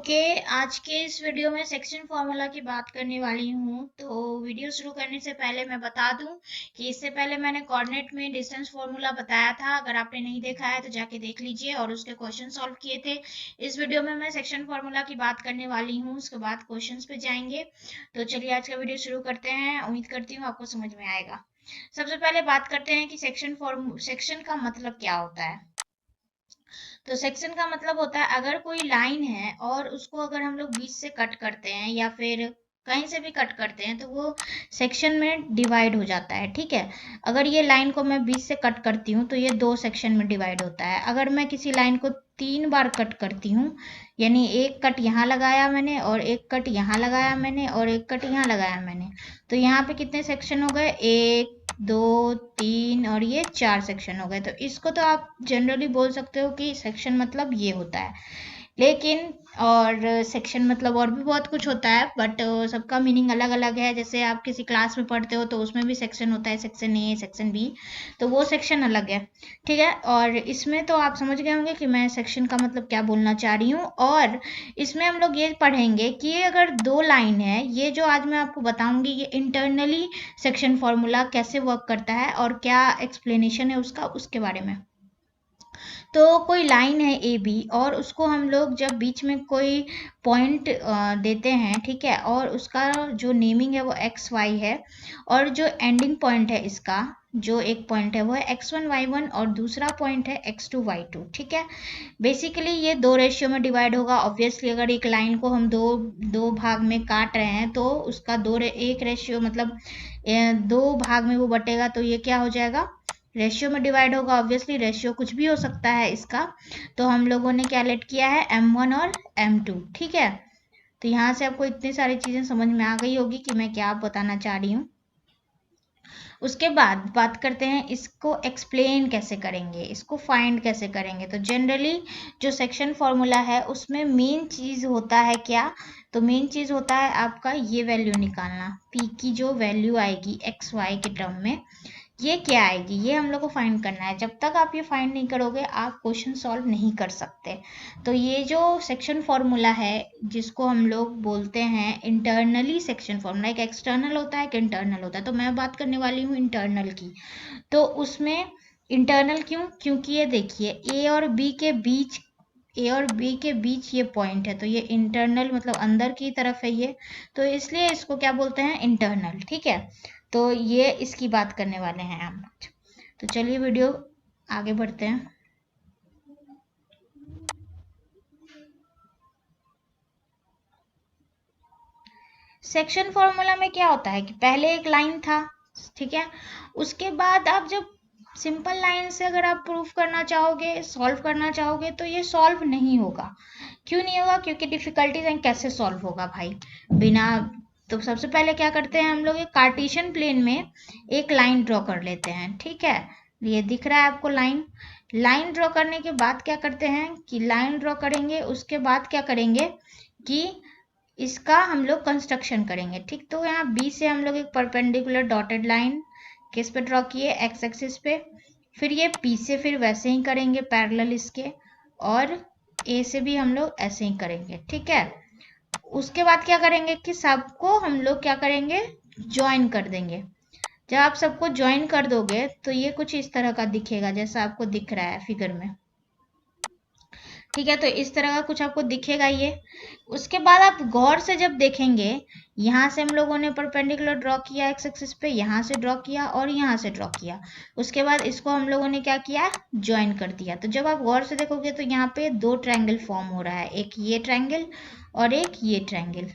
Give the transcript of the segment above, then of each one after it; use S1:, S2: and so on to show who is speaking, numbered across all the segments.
S1: Okay आज के इस वीडियो में सेक्शन फॉर्मूला की बात करने वाली हूँ। तो वीडियो शुरू करने से पहले मैं बता दूं कि इससे पहले मैंने कोऑर्डिनेट में डिस्टेंस फॉर्मूला बताया था। अगर आपने नहीं देखा है तो जाके देख लीजिए और उसके क्वेश्चन सॉल्व किए थे। इस वीडियो में मैं सेक्शन फॉर्मूला की बात करने वाली हूँ, उसके बाद क्वेश्चन पे जाएंगे। तो चलिए आज का वीडियो शुरू करते हैं। उम्मीद करती हूँ आपको समझ में आएगा। सबसे पहले बात करते हैं कि सेक्शन का मतलब क्या होता है। तो सेक्शन का मतलब होता है अगर कोई लाइन है और उसको अगर हम लोग बीच से कट करते हैं या फिर कहीं से भी कट करते हैं तो वो सेक्शन में डिवाइड हो जाता है। ठीक है, अगर ये लाइन को मैं बीच से कट करती हूँ तो ये दो सेक्शन में डिवाइड होता है। अगर मैं किसी लाइन को 3 बार कट करती हूँ, यानी एक कट यहाँ लगाया मैंने और एक कट यहाँ लगाया मैंने और एक कट यहाँ लगाया मैंने, तो यहाँ पे कितने सेक्शन हो गए? 1 2 3 और ये 4 सेक्शन हो गए। तो इसको तो आप जनरली बोल सकते हो कि सेक्शन मतलब ये होता है। लेकिन और सेक्शन मतलब और भी बहुत कुछ होता है, बट सबका मीनिंग अलग अलग है। जैसे आप किसी क्लास में पढ़ते हो तो उसमें भी सेक्शन होता है, सेक्शन ए, सेक्शन बी, तो वो सेक्शन अलग है। ठीक है, और इसमें तो आप समझ गए होंगे कि मैं सेक्शन का मतलब क्या बोलना चाह रही हूँ। और इसमें हम लोग ये पढ़ेंगे कि अगर दो लाइन है, ये जो आज मैं आपको बताऊंगी ये इंटरनली सेक्शन फॉर्मूला कैसे वर्क करता है और क्या एक्सप्लेनेशन है उसका, उसके बारे में। तो कोई लाइन है ए बी और उसको हम लोग जब बीच में कोई पॉइंट देते हैं, ठीक है, और उसका जो नेमिंग है वो एक्स वाई है और जो एंडिंग पॉइंट है इसका, जो एक पॉइंट है वो है x1 y1 और दूसरा पॉइंट है x2 y2। ठीक है, बेसिकली ये दो रेशियो में डिवाइड होगा। ऑब्वियसली अगर एक लाइन को हम दो दो भाग में काट रहे हैं तो उसका एक रेशियो मतलब दो भाग में वो बटेगा, तो ये क्या हो जाएगा? रेशियो में डिवाइड होगा। ऑब्वियसली रेशियो कुछ भी हो सकता है इसका, तो हम लोगों ने क्या लेट किया है? m1 और m2। ठीक है, तो यहाँ से आपको इतनी सारी चीजें समझ में आ गई होगी कि मैं क्या बताना चाह रही हूँ। उसके बाद बात करते हैं इसको एक्सप्लेन कैसे करेंगे, इसको फाइंड कैसे करेंगे। तो जनरली जो सेक्शन फॉर्मूला है उसमें मेन चीज होता है क्या? तो मेन चीज होता है आपका ये वैल्यू निकालना, p की जो वैल्यू आएगी एक्स वाई के टर्म में, ये क्या आएगी, ये हम लोग को फाइंड करना है। जब तक आप ये फाइंड नहीं करोगे आप क्वेश्चन सॉल्व नहीं कर सकते। तो ये जो सेक्शन फॉर्मूला है जिसको हम लोग बोलते हैं इंटरनली सेक्शन फॉर्मूला, एक एक्सटर्नल होता है एक इंटरनल होता है, तो मैं बात करने वाली हूँ इंटरनल की। तो उसमें इंटरनल क्यों? क्योंकि ये देखिए ए और बी के बीच ये पॉइंट है, तो ये इंटरनल मतलब अंदर की तरफ है ये, तो इसलिए इसको क्या बोलते हैं? इंटरनल। ठीक है, तो ये इसकी बात करने वाले हैं हम आज। तो चलिए वीडियो आगे बढ़ते हैं। सेक्शन फॉर्मूला में क्या होता है कि पहले एक लाइन था, ठीक है, उसके बाद आप जब सिंपल लाइन से अगर आप प्रूफ करना चाहोगे, सॉल्व करना चाहोगे, तो ये सॉल्व नहीं होगा। क्यों नहीं होगा? क्योंकि डिफिकल्टीज हैं। कैसे सॉल्व होगा भाई बिना? तो सबसे पहले क्या करते हैं हम लोग, एक कार्टेशियन प्लेन में एक लाइन ड्रॉ कर लेते हैं। ठीक है, ये दिख रहा है आपको लाइन ड्रॉ करने के बाद क्या करते हैं कि लाइन ड्रॉ करेंगे, उसके बाद क्या करेंगे कि इसका हम लोग कंस्ट्रक्शन करेंगे। ठीक, तो यहाँ बी से हम लोग एक परपेंडिकुलर डॉटेड लाइन किस पे ड्रॉ किए? एक्स एक्सिस पे। फिर ये पी से फिर वैसे ही करेंगे पैरेलल इसके, और ए से भी हम लोग ऐसे ही करेंगे। ठीक है, उसके बाद क्या करेंगे कि सबको हम लोग क्या करेंगे? ज्वाइन कर देंगे। जब आप सबको ज्वाइन कर दोगे तो ये कुछ इस तरह का दिखेगा जैसा आपको दिख रहा है फिगर में। ठीक है, तो इस तरह का कुछ आपको दिखेगा ये। उसके बाद आप गौर से जब देखेंगे, यहाँ से हम लोगों ने परपेंडिकुलर ड्रॉ किया एक्स एक्सिस पे, यहाँ से ड्रॉ किया और यहाँ से ड्रॉ किया। उसके बाद इसको हम लोगों ने क्या किया? ज्वाइन कर दिया। तो जब आप गौर से देखोगे तो यहाँ पे दो ट्रायंगल फॉर्म हो रहा है, एक ये ट्रायंगल और एक ये ट्रायंगल।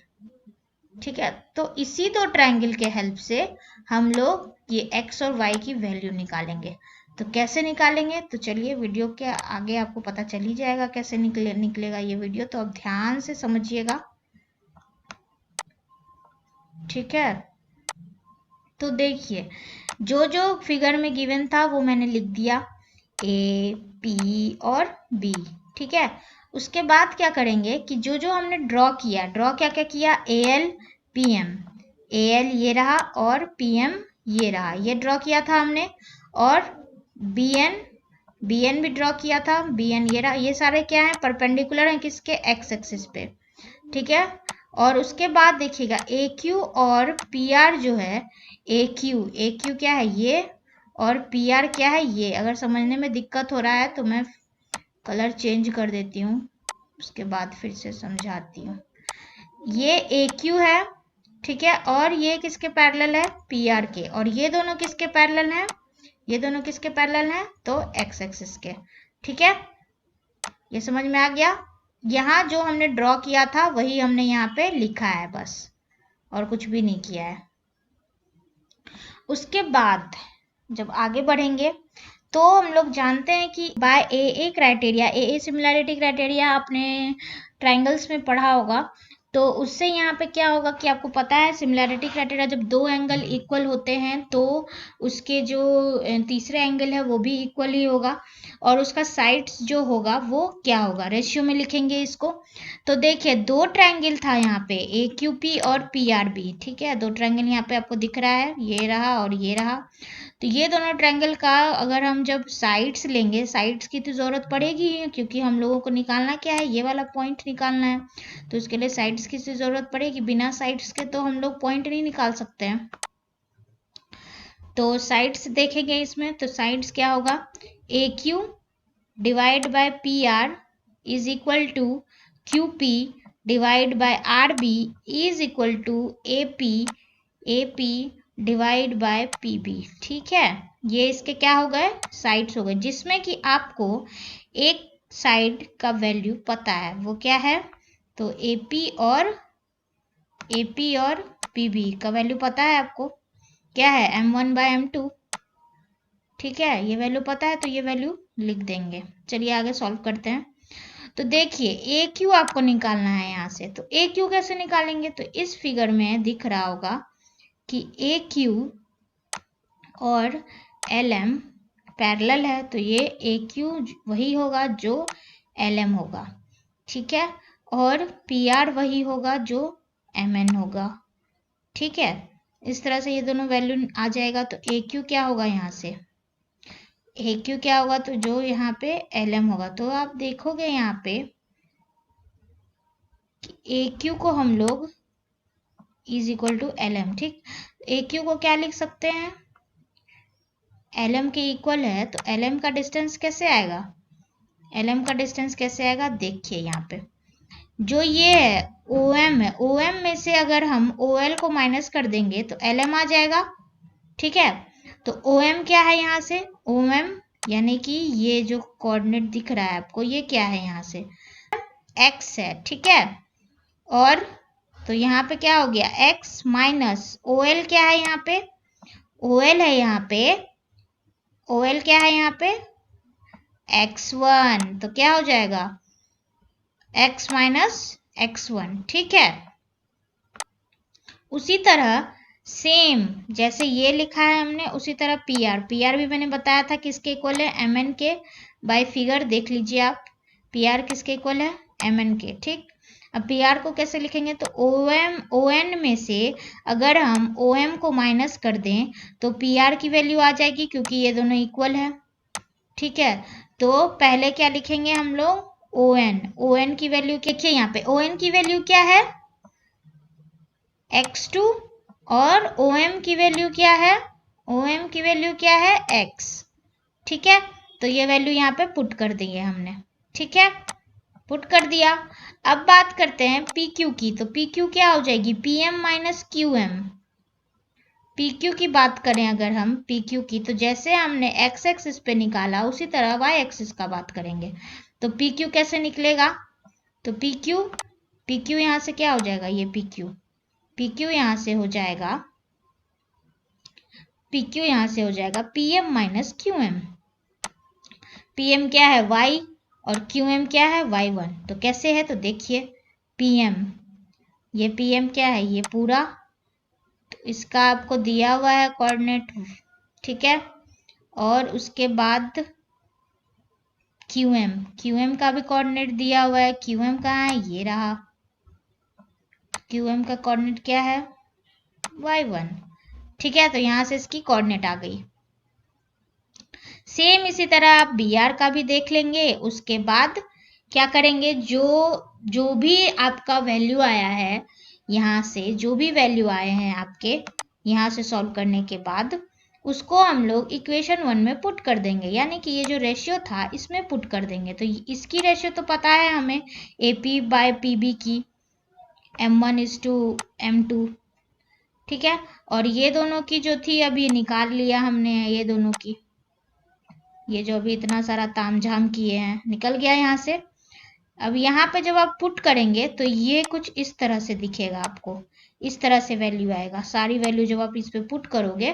S1: ठीक है, तो इसी दो ट्रायंगल के हेल्प से हम लोग ये एक्स और वाई की वैल्यू निकालेंगे। तो कैसे निकालेंगे? तो चलिए वीडियो के आगे आपको पता चल ही जाएगा कैसे निकलेगा ये वीडियो, तो अब ध्यान से समझिएगा। ठीक है, तो देखिए जो जो फिगर में गिवन था वो मैंने लिख दिया, ए पी और बी। ठीक है, उसके बाद क्या करेंगे कि जो जो हमने ड्रॉ किया, क्या क्या किया? A L P M, A L ये रहा और पी एम ये रहा, ये ड्रॉ किया था हमने। और बी एन भी ड्रॉ किया था, बी एन ये रहा। ये सारे क्या है? परपेंडिकुलर हैं किसके? एक्स एक्सिस पे। ठीक है। और उसके बाद देखिएगा ए क्यू और पी आर जो है, ए क्यू क्या है ये, और पी आर क्या है ये। अगर समझने में दिक्कत हो रहा है तो मैं कलर चेंज कर देती हूँ, उसके बाद फिर से समझाती हूँ। ये ए क्यू है, ठीक है, और ये किसके पैरेलल है, पी आर के। और ये दोनों किसके पैरेलल हैं, ये दोनों किसके पैरेलल हैं, तो एक्स एक्सिस के। ठीक है, ये समझ में आ गया। यहाँ जो हमने ड्रॉ किया था वही हमने यहाँ पे लिखा है बस, और कुछ भी नहीं किया है। उसके बाद जब आगे बढ़ेंगे तो हम लोग जानते हैं कि by a criteria, a similarity criteria आपने ट्राइंगल्स में पढ़ा होगा। तो उससे यहाँ पे क्या होगा कि आपको पता है सिमिलैरिटी क्राइटेरिया, जब दो एंगल इक्वल होते हैं तो उसके जो तीसरे एंगल है वो भी इक्वल ही होगा, और उसका साइड्स जो होगा वो क्या होगा, रेशियो में लिखेंगे इसको। तो देखिए दो ट्रायंगल था यहाँ पे, ए क्यू पी और पी आर बी। ठीक है, दो ट्रायंगल यहाँ पे आपको दिख रहा है, ये रहा और ये रहा। तो ये दोनों ट्रायंगल का अगर हम जब साइड्स लेंगे, साइड्स की तो जरूरत पड़ेगी क्योंकि हम लोगों को निकालना क्या है, ये वाला पॉइंट निकालना है। तो इसके लिए साइड्स की जरूरत पड़ेगी, बिना साइड्स के तो हम लोग पॉइंट नहीं निकाल सकते हैं। तो साइड्स देखेंगे इसमें, तो साइड्स क्या होगा, A Q divide by P R is equal to Q P divide by R B is equal to A P divide by P B. ठीक है, ये इसके क्या हो गए, साइड्स हो गए, जिसमें कि आपको एक साइड का वैल्यू पता है, वो क्या है, तो ए पी और पी बी का वैल्यू पता है आपको, क्या है, m1 बाय m2। ठीक है, ये वैल्यू पता है तो ये वैल्यू लिख देंगे। चलिए आगे सॉल्व करते हैं। तो देखिए ए क्यू आपको निकालना है यहाँ से, तो ए क्यू कैसे निकालेंगे, तो इस फिगर में दिख रहा होगा कि ए क्यू और एल एम पैरेलल है, तो ये ए क्यू वही होगा जो एल एम होगा। ठीक है, और पी आर वही होगा जो एम एन होगा। ठीक है, इस तरह से ये दोनों वैल्यू आ जाएगा। तो ए क्यू क्या होगा, यहाँ से ए क्यू क्या होगा, तो जो यहाँ पे एल एम होगा। तो आप देखोगे यहाँ पे ए क्यू को हम लोग is equal to L M. ठीक, ए क्यू को क्या लिख सकते हैं, एल एम के इक्वल है, तो एल एम का डिस्टेंस कैसे आएगा, एल एम का डिस्टेंस कैसे आएगा, देखिए यहाँ पे जो ये है ओ एम है, ओ एम में से अगर हम ओ एल को माइनस कर देंगे तो एल एम आ जाएगा। ठीक है, तो ओ एम क्या है, यहाँ से ओ एम यानी कि ये जो कोऑर्डिनेट दिख रहा है आपको, ये क्या है, यहाँ से एक्स है। ठीक है, और तो यहाँ पे क्या हो गया, x माइनस ओ एल क्या है, यहाँ पे ओ एल है, यहाँ पे ओ एल क्या है, यहाँ पे x1, तो क्या हो जाएगा x माइनस x1। ठीक है, उसी तरह सेम जैसे ये लिखा है हमने, उसी तरह पी आर भी मैंने बताया था किसके इक्वल है, एम एन के। बाय फिगर देख लीजिए आप, पी आर किसके इक्वल है, एम एन के। ठीक, अब पी आर को कैसे लिखेंगे, तो ओ एन में से अगर हम ओ एम को माइनस कर दें तो पी आर की वैल्यू आ जाएगी, क्योंकि ये दोनों इक्वल है। ठीक है, तो पहले क्या लिखेंगे हम लोग, ओ एन की वैल्यू देखिए, यहाँ पे ओ एन की वैल्यू क्या है, x2, और OM की वैल्यू क्या है, OM की वैल्यू क्या है, x। ठीक है, तो ये वैल्यू यहाँ पे पुट कर दी है हमने। ठीक है, पुट कर दिया। अब बात करते हैं PQ की, तो PQ क्या हो जाएगी, PM माइनस QM। PQ की बात करें अगर हम PQ की, तो जैसे हमने x एक्सिस पे निकाला उसी तरह y एक्सिस का बात करेंगे। तो PQ कैसे निकलेगा, तो PQ यहाँ से क्या हो जाएगा, ये PQ यहाँ से हो जाएगा, PQ यहाँ से हो जाएगा PM माइनस QM। PM क्या है y और QM क्या है y1। तो कैसे है, तो देखिए PM, ये PM क्या है, ये पूरा, तो इसका आपको दिया हुआ है कोऑर्डिनेट। ठीक है, और उसके बाद QM का भी कोऑर्डिनेट दिया हुआ है। QM कहाँ है, ये रहा, QM का कोऑर्डिनेट क्या है, y1। ठीक है, तो यहां से इसकी कोऑर्डिनेट आ गई। सेम इसी तरह आप बी आर का भी देख लेंगे। उसके बाद क्या करेंगे, जो भी आपका वैल्यू आया है, यहाँ से जो भी वैल्यू आए हैं आपके यहाँ से सॉल्व करने के बाद, उसको हम लोग इक्वेशन 1 में पुट कर देंगे, यानी कि ये जो रेशियो था इसमें पुट कर देंगे। तो इसकी रेशियो तो पता है हमें, AP बाय PB की, M1:M2, ठीक है। और ये दोनों की जो थी अभी निकाल लिया हमने, ये दोनों की, ये जो अभी इतना सारा तामझाम किए हैं निकल गया यहाँ से। अब यहाँ पे जब आप पुट करेंगे तो ये कुछ इस तरह से दिखेगा आपको, इस तरह से वैल्यू आएगा। सारी वैल्यू जब आप इस पे पुट करोगे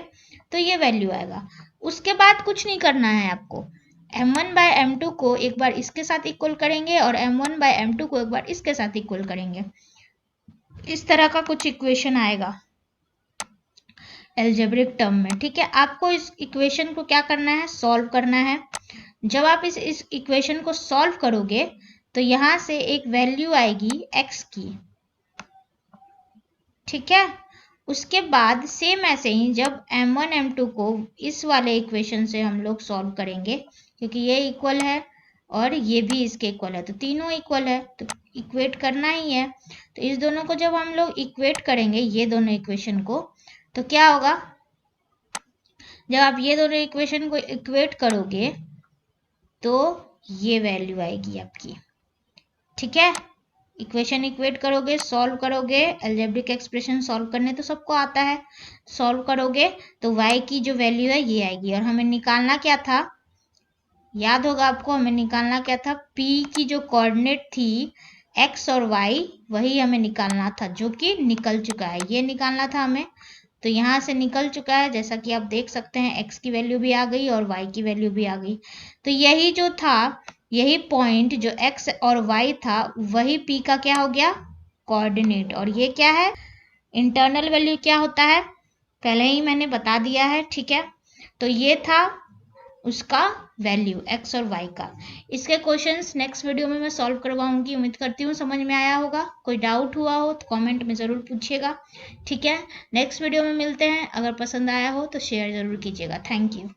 S1: तो ये वैल्यू आएगा। उसके बाद कुछ नहीं करना है आपको, M1/M2 को एक बार इसके साथ इक्वल करेंगे और M1/M2 को एक बार इसके साथ इक्वल करेंगे। इस तरह का कुछ इक्वेशन आएगा एल्जेब्रिक टर्म में, ठीक है। आपको इस इक्वेशन को क्या करना है, सॉल्व करना है। जब आप इस इक्वेशन को सॉल्व करोगे तो यहां से एक वैल्यू आएगी x की, ठीक है। उसके बाद सेम ऐसे ही जब M1 M2 को इस वाले इक्वेशन से हम लोग सॉल्व करेंगे, क्योंकि ये इक्वल है और ये भी इसके इक्वल है, तो तीनों इक्वल है तो इक्वेट करना ही है। तो इस दोनों को जब हम लोग इक्वेट करेंगे, ये दोनों इक्वेशन को, तो क्या होगा, जब आप ये दोनों इक्वेशन को इक्वेट करोगे तो ये वैल्यू आएगी आपकी, ठीक है। इक्वेशन इक्वेट करोगे, सॉल्व करोगे, अलजेब्रिक एक्सप्रेशन सॉल्व करने तो सबको आता है, सॉल्व करोगे तो y की जो वैल्यू है ये आएगी। और हमें निकालना क्या था, याद होगा आपको, हमें निकालना क्या था, p की जो कोऑर्डिनेट थी x और y, वही हमें निकालना था, जो कि निकल चुका है, ये निकालना था हमें। तो यहाँ से निकल चुका है, जैसा कि आप देख सकते हैं, x की वैल्यू भी आ गई और y की वैल्यू भी आ गई। तो यही जो था, यही पॉइंट जो x और y था, वही p का क्या हो गया, कोऑर्डिनेट। और ये क्या है, इंटरनल वैल्यू क्या होता है पहले ही मैंने बता दिया है, ठीक है। तो ये था उसका वैल्यू x और y का। इसके क्वेश्चंस नेक्स्ट वीडियो में मैं सॉल्व करवाऊंगी। उम्मीद करती हूँ समझ में आया होगा। कोई डाउट हुआ हो तो कमेंट में ज़रूर पूछिएगा, ठीक है। नेक्स्ट वीडियो में मिलते हैं। अगर पसंद आया हो तो शेयर ज़रूर कीजिएगा। Thank you.